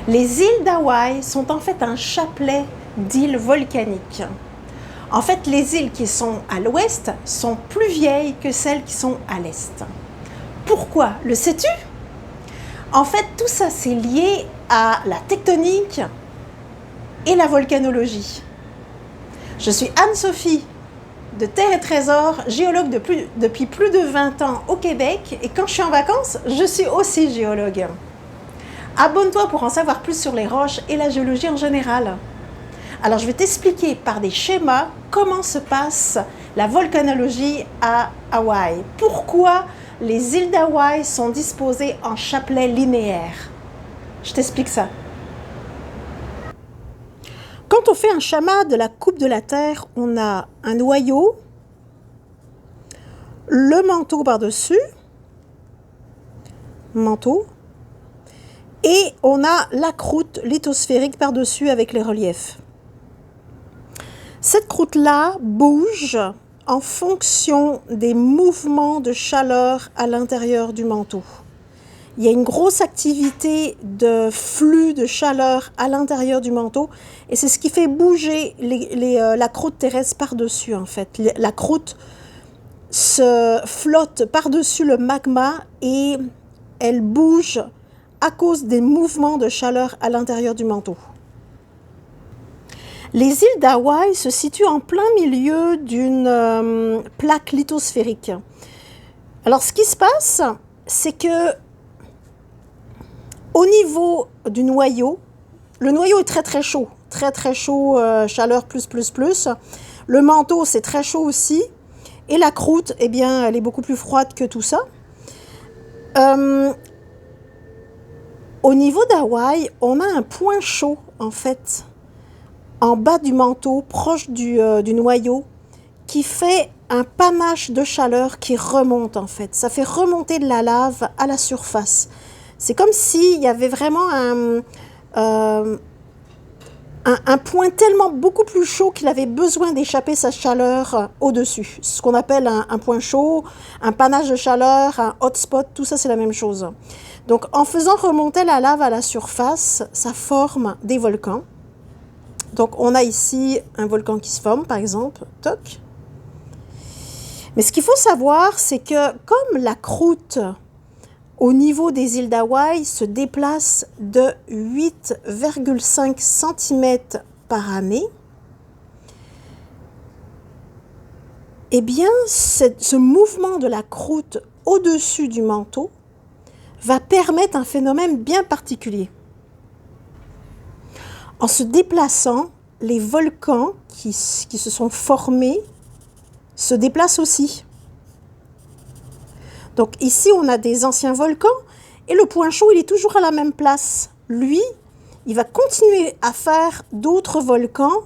Les îles d'Hawaï sont en fait un chapelet d'îles volcaniques. En fait, les îles qui sont à l'ouest sont plus vieilles que celles qui sont à l'est. Pourquoi? Le sais-tu? En fait, tout ça, c'est lié à la tectonique et la volcanologie. Je suis Anne-Sophie de Terre et Trésor, géologue depuis plus de 20 ans au Québec, et quand je suis en vacances, je suis aussi géologue. Abonne-toi pour en savoir plus sur les roches et la géologie en général. Alors, je vais t'expliquer par des schémas comment se passe la volcanologie à Hawaï. Pourquoi les îles d'Hawaï sont disposées en chapelet linéaire. Je t'explique ça. Quand on fait un schéma de la coupe de la Terre, on a un noyau, le manteau par-dessus, et on a la croûte lithosphérique par-dessus avec les reliefs. Cette croûte-là bouge en fonction des mouvements de chaleur à l'intérieur du manteau. Il y a une grosse activité de flux de chaleur à l'intérieur du manteau et c'est ce qui fait bouger la croûte terrestre par-dessus en fait. La croûte se flotte par-dessus le magma et elle bouge à cause des mouvements de chaleur à l'intérieur du manteau. Les îles d'Hawaï se situent en plein milieu d'une plaque lithosphérique. Alors ce qui se passe, c'est que au niveau du noyau, le noyau est très chaud, très chaud, chaleur plus. Le manteau, c'est très chaud aussi. Et la croûte, eh bien, elle est beaucoup plus froide que tout ça. Au niveau d'Hawaï, on a un point chaud, en fait, en bas du manteau, proche du noyau, qui fait un panache de chaleur qui remonte, en fait. Ça fait remonter de la lave à la surface. C'est comme s'il y avait vraiment un point tellement beaucoup plus chaud qu'il avait besoin d'échapper sa chaleur au-dessus. Ce qu'on appelle un point chaud, un panache de chaleur, un hotspot, tout ça c'est la même chose. Donc en faisant remonter la lave à la surface, ça forme des volcans. Donc on a ici un volcan qui se forme par exemple, toc. Mais ce qu'il faut savoir, c'est que comme la croûte au niveau des îles d'Hawaï se déplace de 8,5 cm par année, eh bien, ce mouvement de la croûte au-dessus du manteau va permettre un phénomène bien particulier. En se déplaçant, les volcans qui se sont formés se déplacent aussi. Donc ici, on a des anciens volcans et le point chaud, il est toujours à la même place. Lui, il va continuer à faire d'autres volcans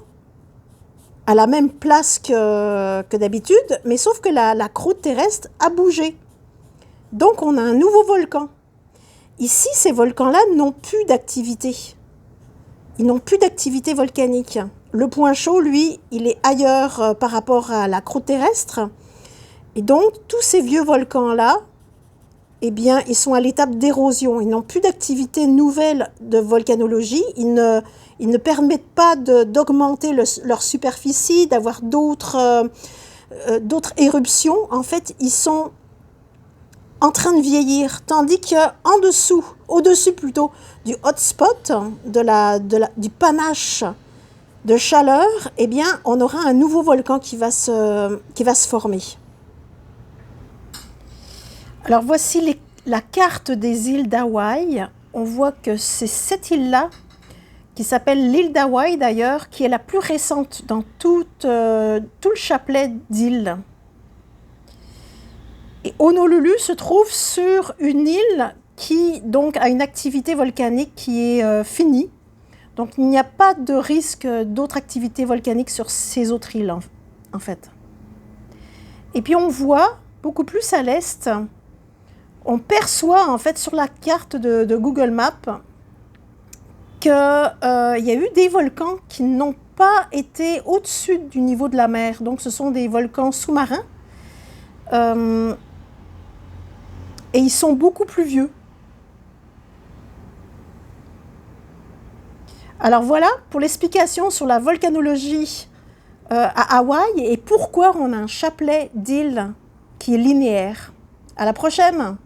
à la même place que d'habitude, mais sauf que la croûte terrestre a bougé. Donc on a un nouveau volcan. Ici, ces volcans-là n'ont plus d'activité. Ils n'ont plus d'activité volcanique. Le point chaud, lui, il est ailleurs par rapport à la croûte terrestre. Et donc, tous ces vieux volcans-là, eh bien, ils sont à l'étape d'érosion. Ils n'ont plus d'activité nouvelle de volcanologie. Ils ne permettent pas d'augmenter leur superficie, d'avoir d'autres éruptions. En fait, ils sont en train de vieillir. Tandis qu'en dessous, au-dessus plutôt, du hotspot, du panache de chaleur, eh bien, on aura un nouveau volcan qui va se former. Alors voici la carte des îles d'Hawaï. On voit que c'est cette île-là, qui s'appelle l'île d'Hawaï d'ailleurs, qui est la plus récente dans tout le chapelet d'îles. Et Honolulu se trouve sur une île qui donc a une activité volcanique qui est finie. Donc il n'y a pas de risque d'autres activités volcaniques sur ces autres îles en fait. Et puis on voit beaucoup plus à l'est, on perçoit en fait sur la carte de Google Maps qu'il y a eu des volcans qui n'ont pas été au-dessus du niveau de la mer. Donc ce sont des volcans sous-marins et ils sont beaucoup plus vieux. Alors voilà pour l'explication sur la volcanologie à Hawaï et pourquoi on a un chapelet d'îles qui est linéaire. À la prochaine!